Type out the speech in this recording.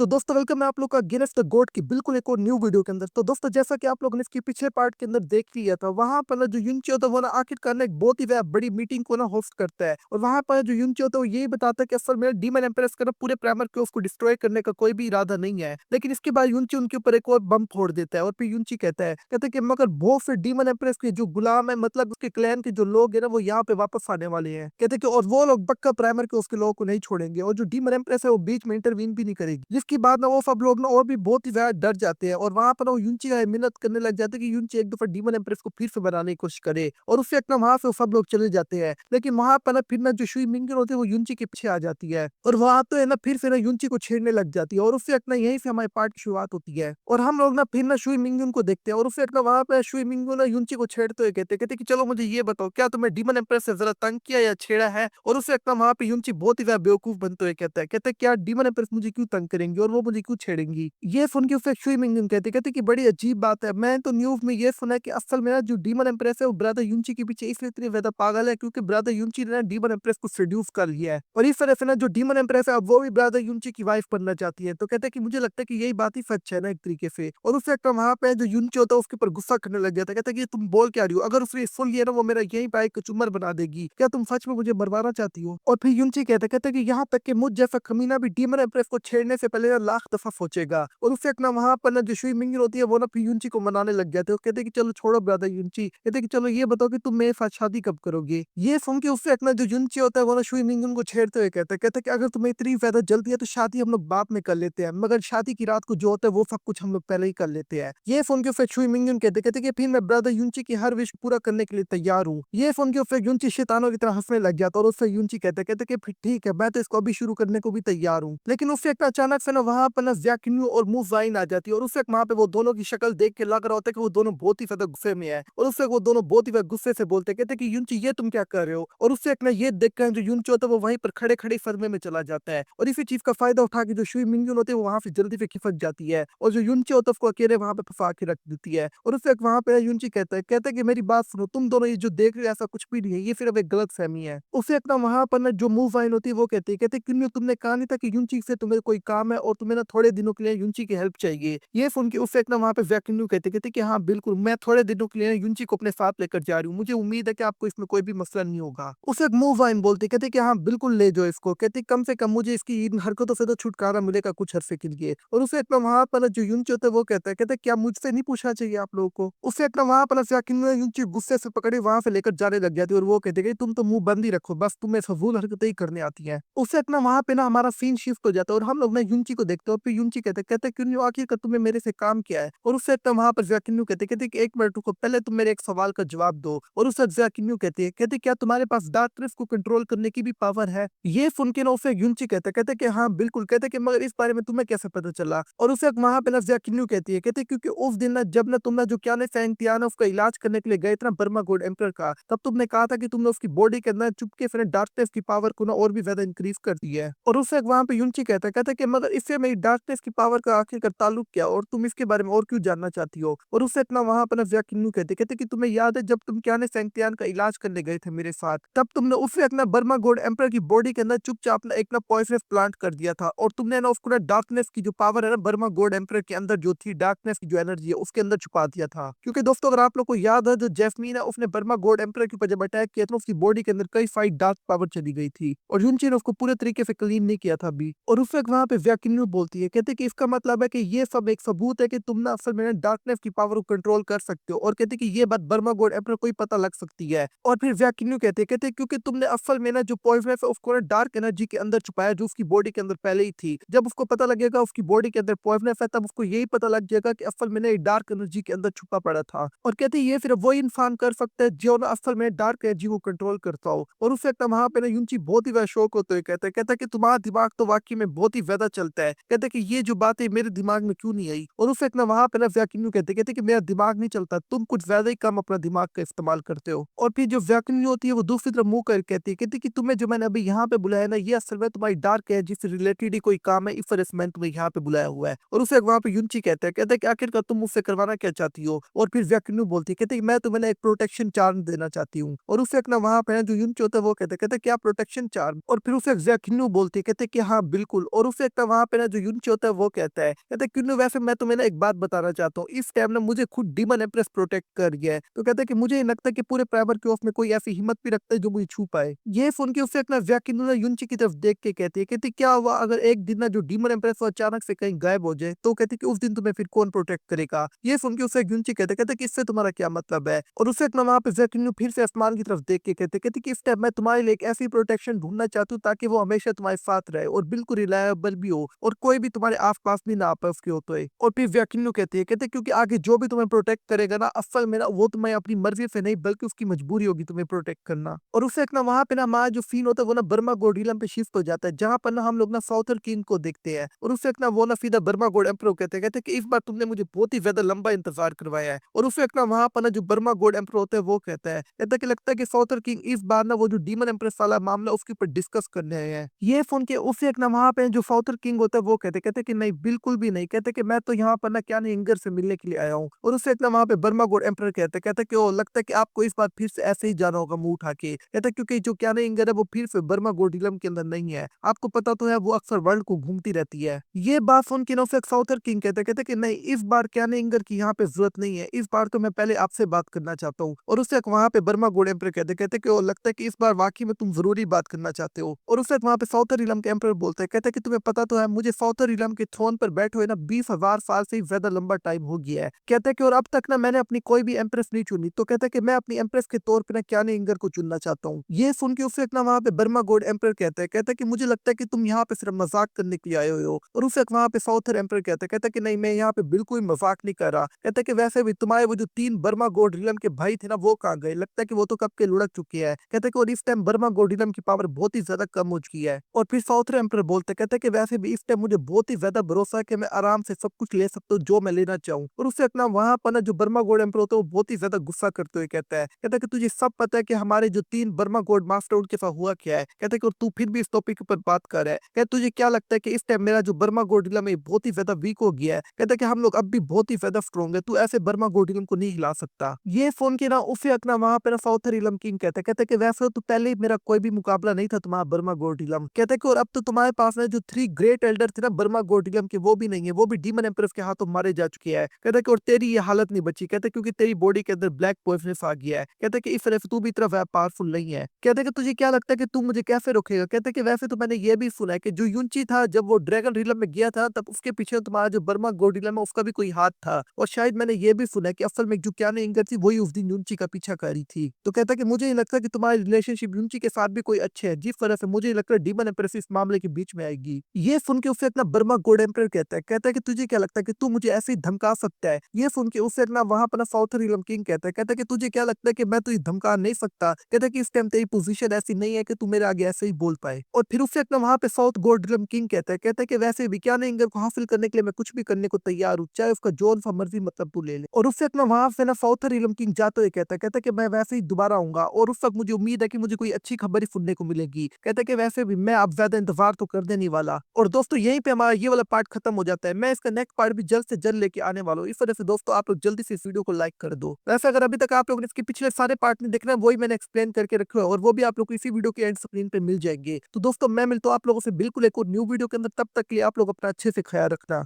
तो दोस्तों वेलकम है आप लोग का गिनेस द गोट की बिल्कुल एक और न्यू वीडियो के अंदर। तो दोस्तों जैसा कि आप लोगों ने इसके पिछले पार्ट के अंदर देख लिया था, वहां पर ना जो युनची होता है वो ना आखिरकार ना एक बहुत ही बड़ी मीटिंग को ना होस्ट करता है। और वहां पर जो युनची होता है वो यही बताता है कि असल में डीमन एम्प्रेस का ना पूरे प्राइमर के उसको डिस्ट्रॉय करने का कोई भी इरादा नहीं है। लेकिन इसके बाद युनची उनके ऊपर एक और बम फोड़ देता है और फिर युनची कहता है कि मगर बहुत से डीमन एम्प्रेस के जो गुलाम है, मतलब उसके क्लैन के जो लोग है ना, वो यहाँ पे वापस आने वाले हैं। कहते हैं कि और वो लोग पक्का प्राइमर के उसके लोगों को नहीं छोड़ेंगे और जो डीमन एम्प्रेस है वो बीच में इंटरवीन भी नहीं करेगी। जिसके बाद ना वो सब लोग ना और भी बहुत ही ज्यादा डर जाते हैं और वहां पर ना वो युनची का मिन्नत करने लग जाते हैं कि युनची एक दफा डीमन एम्प्रेस को फिर से बनाने की कोशिश करे। और उससे अपना वहां से वो सब लोग चले जाते हैं। लेकिन वहां पर ना फिर ना जो शुई मिंगन होती है वो युनची के पीछे आ जाती है और वहां तो है ना फिर से ना युनची को छेड़ने लग जाती है। और उससे अपना यहीं से हमारी पार्ट की शुरुआत होती है और हम लोग ना फिर ना शुई मिंगन को देखते हैं और उससे अपना वहां पर शुई मिंगन ना युनची को छेड़ते हुए कहते कि चलो मुझे ये बताओ, क्या तुम्हें डीमन एम्प्रेस से जरा तंग किया या छेड़ा है। और उससे अपना वहां पे युनची बहुत ही ज्यादा बेवकूफ बनते हुए कहता है क्या डीमन एम्प्रेस मुझे क्यों तंग करेंगी और वो मुझे क्यों छेड़ेंगी। ये सुन के फिर शुई मिंगन कहते कि बड़ी अजीब बात है, मैं तो न्यूज में ये सुना है कि असल में ना जो डीमन एम्प्रेस है वो ब्रदर युनची के पीछे इसलिए इतनी ज्यादा पागल है क्योंकि ब्रदर युनची ने ना डीमन एम्प्रेस को सेड्यूस कर लिया है। और इस तरह से ना जो डीमन एम्प्रेस है अब वो भी ब्रदर युनची की वाइफ बनना चाहती है। तो कहते हैं कि मुझे लगता है कि यही बात ही सच है ना एक तरीके से। और उससे एक वहां पे जो युनची होता है उसके ऊपर गुस्सा करने लग जाता है। कहता है कि तुम बोल क्या रही हो, अगर उसने सुन लिया ना वो मेरा यही पे कचूमर बना देगी, क्या तुम सच में मुझे मरवाना चाहती हो। और फिर युनची कहते हैं कि यहाँ तक कि मुझ जैसा कमीना भी डीमन एम्प्रेस को छेड़ने से पहले ना लाख दफा सोचेगा। और उससे एक ना वहां पर ना जो शुई मिंगन होती है वो ना फिर युनची को मनाने लग जाते हैं। कहते हैं कि चलो छोड़ो ब्रदर युनची, कहते हैं कि चलो ये बताओ कि तुम मेरे साथ शादी कब करोगे। ये सुन के उससे एक ना जो युनची होता है वो ना शुई मिंगन को छेड़ते हुए कहते हैं कि अगर तुम्हें इतनी ज्यादा जल्दी है तो शादी हम लोग बाद में कर लेते हैं, मगर शादी की रात को जो होता है वो सब कुछ हम लोग पहले ही कर लेते हैं। ये सुन के फिर शुई मिंगन कहते कि फिर मैं ब्रदर युनची की हर विश पूरा करने के लिए तैयार हूँ। ये सुन के फिर युनची शैतानों की तरह हंसने लग जाता है और उससे युनची कहते कि फिर ठीक है, मैं तो इसको अभी शुरू करने को भी तैयार हूँ। लेकिन उससे एक अचानक से ना वहां पर ना ज़्याकिन्यू और मुजाइन आ जाती है और उससे वहां पे वो दोनों की शक्ल देख के लग रहा होता है कि वो दोनों बहुत ही ज्यादा गुस्से में है। और उससे वो दोनों बहुत ही ज्यादा गुस्से से बोलते हैं, कहते हैं कि युनची ये तुम क्या कर रहे हो। और उससे एक ना ये देख कर जो युनची होता है वो वहीं पर खड़े खड़े सदमे में चला जाता है। और इसी चीज का फायदा उठा के जो शुई मिंगन होती है वो वहां से जल्दी से खिसक जाती है और जो युनची होता है उसको अकेले वहां पे फंसा के रख देती है। और उससे वहां पे युनची कहता है कि मेरी बात सुनो, तुम दोनों ये जो देख रहे हो ऐसा कुछ भी नहीं है, ये सिर्फ एक गलत फहमी है। उसे एक ना वहां पर ना जो मूव वाइन होती है वो कहते क्यों तुमने कहा नहीं था कि युनची से तुम्हें कोई काम है और तुम्हें ना थोड़े दिनों के लिए युनची की हेल्प चाहिए। ये सुन के उससे एक ना वहां पे वैक्यूम कहते कि हाँ बिल्कुल, मैं थोड़े दिनों के लिए युनची को अपने साथ लेकर जा रही हूँ, मुझे उम्मीद है कि आपको इसमें कोई भी मसला नहीं होगा। उसे एक मूव वाइन बोलते कहते कि हाँ बिल्कुल ले जाओ इसको, कहते कम से कम मुझे इसकी इन हरकतों से तो छुटकारा मिलेगा कुछ अरसे के लिए। और उसे इतना वहां पर जो युनची होता है वो कहते क्या मुझसे नहीं पूछना चाहिए आप लोगों को। उसे इतना वहां पर युनची गुस्से से पकड़े वहां से लेकर जाने लग जाती है और वो कहते कि तुम तो मुंह बंद ही रखो, बस तुम्हें फजूल हरकतें ही करने आती हैं। उसे इतना वहां पे ना हमारा सीन शिफ्ट हो जाता है और हम लोग ना युनची को देखते हैं और फिर युनची कहते क्यों आखिर तुम्हें मेरे से काम क्या है। और उससे इतना वहां पर जैकिन्यू कहते कि एक मिनट रुको, पहले तुम मेरे एक सवाल का जवाब दो। और उससे जैकिन्यू कहते क्या तुम्हारे पास डार्कनेस को कंट्रोल करने की भी पावर है। ये सुन के ना उसे युनची कहते कि हाँ बिल्कुल, कहते कि मगर इस बारे में तुम्हें कैसे पता चला। और उसे वहां पे ना जैकिन्यू कहते क्योंकि उस दिन ना जब ना तुम ना जो क्या फैंगटियाना उसका इलाज करने के लिए गए थे ना बर्मा गोड एम्पर का, तब तुमने कहा था कि तुमने उसकी बॉडी के अंदर चुपके से डार्कनेस की पावर को ना और भी ज्यादा इंक्रीज कर दी है। और उससे वहां पे युनची कहता है कि मगर इससे मेरी डार्कनेस की पावर का आखिरकार ताल्लुक क्या और तुम इसके बारे में और क्यों जानना चाहती हो। और उससे इतना वहां पर जैकिन्यू कहते कि तुम्हें याद है जब तुम क्या फैंगटियान का इलाज करने गए थे मेरे साथ, तब तुमने उससे अपना बर्मा गोड एम्पर की बॉडी के अंदर चुपचाप ना एक ना पॉइजनस प्लांट कर दिया था और तुमने ना उसको ना डार्कनेस की जो पावर है ना बर्मा गोड एम्पर के अंदर जो थी, डार्कनेस की जो एनर्जी है उसके अंदर छुपा दिया था। क्योंकि दोस्तों अगर आप लोग को याद है जो जैस्मीन है उसने बर्मा गोड एम्पर के ऊपर जब अटैक किया था उसकी बॉडी के अंदर कई सारी डार्क पावर चली गई थी और युनची ने उसको पूरे तरीके से क्लीन नहीं किया था अभी। और उस वक्त वहां पे वैक्यूम बोलती है, कहते कि इसका मतलब है कि ये सब एक सबूत है कि तुम ना असल में डार्कनेस की पावर को कंट्रोल कर सकते हो। और कहते कि ये बात बर्मा गोड एम्पर को ही पता लग सकती है। और फिर वैक्यूम कहते क्योंकि तुमने असल में ना जो पॉइजन है उसको ना डार्क एनर्जी के अंदर छुपाया जो उसकी बॉडी के अंदर पहले ही थी। जब उसको पता लगेगा उसकी बॉडी के अंदर पॉइजन है तब उसको यही पता लग जाएगा कि असल में डार्क एनर्जी के अंदर छुपा पड़ा था। और कहते ये सिर्फ वही इंसान कर सकता है जो ना असल में डार्क एनर्जी को कंट्रोल करता हो। और उससे वहां पे ना युनची बहुत ही ज्यादा शौक होते हुए कहता है कि तुम्हारा दिमाग तो वाकई में बहुत ही ज्यादा चलता है, कहते कि ये जो बात है मेरे दिमाग में क्यों नहीं आई। और उससे वहां पे ना वैक्यूम कहते कि मेरा दिमाग नहीं चलता, तुम कुछ ज्यादा ही कम अपना दिमाग का इस्तेमाल करते हो। और फिर जो वैक्यूम होती है वो दूसरी तरफ मुंह कर कहती कि तुम्हें जो मैंने अभी यहाँ पे बुलाया ना ये असल में तुम्हारी डार्क एनर्जी से रिलेटेड ही कोई काम है, इस वजह से मैंने तुम्हें यहाँ पे बुलाया हुआ है। और उसे वहां पे युनची कहता है कि आखिरकार तुम मुझसे करवाना क्या चाहती हो। और फिर वैक्यूम बोलती है कहते कि मैं तुम्हें ना एक प्रोटेक्शन चार्म देना चाहती हूँ। और उसे ना वहां पे जो युनची होता है वो कहते क्या प्रोटेक्शन चार्म। और फिर उसे वैक्यूम बोलती है कहते कि हाँ बिल्कुल। और उसे वहां पे ना जो युनची होता है वो कहता है क्यों वैसे मैं तुम्हें ना एक बात बताना चाहता हूँ, इस टाइम ना मुझे खुद डीमन एम्प्रेस प्रोटेक्ट कर गया है। तो कहता है कि मुझे नहीं लगता कि पूरे प्राइमर के ऑफ में कोई ऐसी हिम्मत भी रखता है जो मुझे छू पाए। ये सुन के उससे अपना व्याकिनु ना युनची की तरफ देख के कहती है क्या हुआ अगर एक दिन ना जो डीमन एम्प्रेस वो अचानक से कहीं गायब हो जाए, तो कहती है कि उस दिन तुम्हें फिर कौन प्रोटेक्ट करेगा। ये सुन के उससे युनची कहते कि इससे तुम्हारा क्या मतलब है। और उससे अपना वहां पे व्याकिनु फिर से आसमान की तरफ देख के कहती कि इस टाइम मैं तुम्हारे लिए एक ऐसी प्रोटेक्शन ढूंढना चाहती हूँ ताकि वो हमेशा तुम्हारे साथ रहे और बिल्कुल रिलायबल भी हो और कोई भी तुम्हारे आस-पास भी ना आ पाए उसके होते हुए। और फिर व्याकिन्नु कहते हैं क्योंकि आगे जो भी तुम्हें प्रोटेक्ट करेगा ना असल में ना वो तुम्हें अपनी मर्ज़ी से नहीं बल्कि उसकी मजबूरी होगी तुम्हें प्रोटेक्ट करना। और उससे एक ना वहाँ पे ना हमारा जो सीन होता है वो ना बर्मा गोडीलम पे शिफ्ट हो जाता है जहाँ पर ना हम लोग ना साउथर किंग को देखते हैं। और उससे एक ना वो ना सीधा बर्मा गोड एम्परर को कहते हैं कि इस बार तुमने मुझे बहुत ही ज़्यादा लंबा इंतज़ार करवाया है। और उससे एक ना वहाँ पर ना जो बर्मा गोड एम्परर होता है वो कहता है कि लगता है कि साउथर किंग इस बार ना वो जो डीमन एम्प्रेस वाला मामला उसके ऊपर डिस्कस करने आए हैं। ये सुन के उससे एक ना वहाँ पे जो साउथर किंग होता है वो कहते कि नहीं बिल्कुल भी नहीं, कहते कि मैं तो यहाँ पर ना क्या नहीं इंगर से मिलने के लिए आया हूँ। और उससे एक ना वहाँ पे बर्मा गोड एम्परर कहते कि ओ लगता है कि आपको इस बार फिर से ऐसे ही जाना होगा मुंह उठा के। कहते क्योंकि जो क्या नहीं इंगर है वो फिर से बर्मा गोडिलम के अंदर नहीं है। आपको पता तो है वो अक्सर वर्ल्ड को घूमती रहती है। ये बात सुन के ना उससे एक साउथर किंग कहते कि नहीं इस बार क्या नहीं इंगर की यहाँ पे जरूरत नहीं है। इस बार तो मैं पहले आपसे बात करना चाहता हूँ। और उससे एक वहाँ पे बर्मा गोड एम्परर कहते कि ओ लगता है कि इस बार वाकई में तुम जरूरी बात करना चाहते हो। और उससे वहाँ पे साउथर इलम के एम्परर बोलते हैं कहते हैं कि तुम्हें पता तो है मुझे साउथर इलम के थ्रोन पर बैठे हुए ना 20,000 साल से ही ज्यादा लंबा टाइम हो गया है। कहते हैं कि और अब तक ना मैंने अपनी कोई भी एम्प्रेस नहीं चुनी। तो कहते हैं कि मैं अपनी एम्प्रेस के तौर पे ना क्यानी इंगर को चुनना चाहता हूँ। ये सुन के उससे एक ना वहाँ पे बर्मा गोड एम्परर कहते हैं कि मुझे लगता है कि तुम यहाँ पे सिर्फ मजाक करने के लिए आए हुए हो। और उससे एक वहाँ पे साउथर एम्परर कहते हैं कि नहीं मैं यहाँ पे बिल्कुल मजाक नहीं कर रहा। कहते हैं कि वैसे भी तुम्हारे वो जो 3 बर्मा गोड रिलम के भाई थे ना वो कहाँ गए, लगता है कि वो तो कब के लुढ़क चुके हैं। कहते हैं कि और इस टाइम बर्मा गोडिलम की पावर बहुत ही ज्यादा कम हो चुकी है। और फिर साउथर एम्परर बोलते कहते हैं कि वैसे भी इस टाइम मुझे बहुत ही ज्यादा भरोसा है कि मैं आराम से सब कुछ ले सकता हूँ जो मैं लेना चाहूँ। और उससे अपना वहां पर ना जो बर्मा गोड एम्परर होता है वो बहुत ही ज्यादा गुस्सा करते हुए कहता है कि तुझे सब पता है कि हमारे जो 3 बर्मा गोड मास्टर उनके साथ हुआ क्या है। कहते हैं कि और तू फिर भी इस टॉपिक पर बात कर रहा है। कहते तुझे क्या लगता है कि इस टाइम मेरा जो बर्मा गोडिलम है बहुत ही ज्यादा वीक हो गया है। कहता है कि हम लोग अब भी बहुत ही ज्यादा स्ट्रॉन्ग है, तू ऐसे बर्मा गोडिलम को नहीं हिला सकता। ये फोन के ना उसे अपना वहां पे ना साउथर इलम किंग कहता है कि वैसे तो पहले ही मेरा कोई भी मुकाबला नहीं था तुम्हारा बर्मा गोडिलम। कहता है कि और अब तो तुम्हारे पास ना जो 3 ग्रेट एल्डर थे ना बर्मा गोडिलम के वो भी नहीं है, वो भी डीमन एम्प्रेस के हाथों मारे जा चुके हैं। कहता है कि और तेरी ये हालत नहीं बची। कहता है क्योंकि तेरी बॉडी के अंदर ब्लैक पॉइजनस आ गया है। कहता है कि इस तरह से तू भी इतना पावरफुल नहीं है। कहता है कि तुझे क्या लगता है कि तू मुझे कैसे रोकेगा। कहता है कि वैसे तो मैंने ये भी सुना है कि जो युनची था जब वो ड्रैगन रिलम में गया था तब उसके पीछे तुम्हारा जो बर्मा गोडिलम है उसका भी कोई हाथ था। और शायद मैंने ये भी सुना है कि असल में जो क्याने इंगर थी वही उस दिन युनची का पीछा कर रही थी। तो कहता है कि मुझे नहीं लगता कि तुम्हारी रिलेशनशिप युनची के साथ भी कोई अच्छे है, जिस तरह से मुझे नहीं लगता डीमन एम्प्रेस इस मामले के बीच में आएगी। ये सुन के उससे इतना बर्मा गोड एम्परर कहता है कि तुझे क्या लगता है कि तू मुझे ऐसे ही धमका सकता है। ये सुन के उससे इतना वहां पर ना साउथर इलम किंग कहता है कि तुझे क्या लगता है कि मैं तुझे धमका नहीं सकता। कहता है कि इस टाइम तेरी पोजीशन ऐसी नहीं है कि तू मेरे आगे ऐसे ही बोल पाए। और फिर उससे इतना वहां पे साउथ गोड इलम किंग कहता है कि वैसे भी क्या नहीं इंगर को हासिल करने के लिए मैं कुछ भी करने को तैयार हूँ, चाहे उसका जोन सा मर्जी मतलब तू ले ले। और उससे इतना वहां से ना साउथर इलम किंग जाते हुए कहता है कि मैं वैसे ही दोबारा आऊंगा और उस वक्त मुझे उम्मीद है कि मुझे कोई अच्छी खबर ही सुनने को मिलेगी। कहता है कि वैसे भी मैं अब ज्यादा इंतजार तो कर देने वाला। और दोस्तों यहीं पे हमारा ये वाला पार्ट खत्म हो जाता है। मैं इसका नेक्स्ट पार्ट भी जल्द से जल्द लेके आने वाला हूँ। इस वजह से दोस्तों आप लोग जल्दी से इस वीडियो को लाइक कर दो। वैसे अगर अभी तक आप लोगों ने इसके पिछले सारे पार्ट नहीं देखना वही मैंने एक्सप्लेन करके रखे हुए हैं और वो भी आप लोग को इसी वीडियो के एंड स्क्रीन पे मिल जाएंगे। तो दोस्तों मैं मिलता हूँ आप लोगों से बिल्कुल एक और न्यू वीडियो के अंदर, तब तक के लिए आप लोग अपना अच्छे से ख्याल रखना।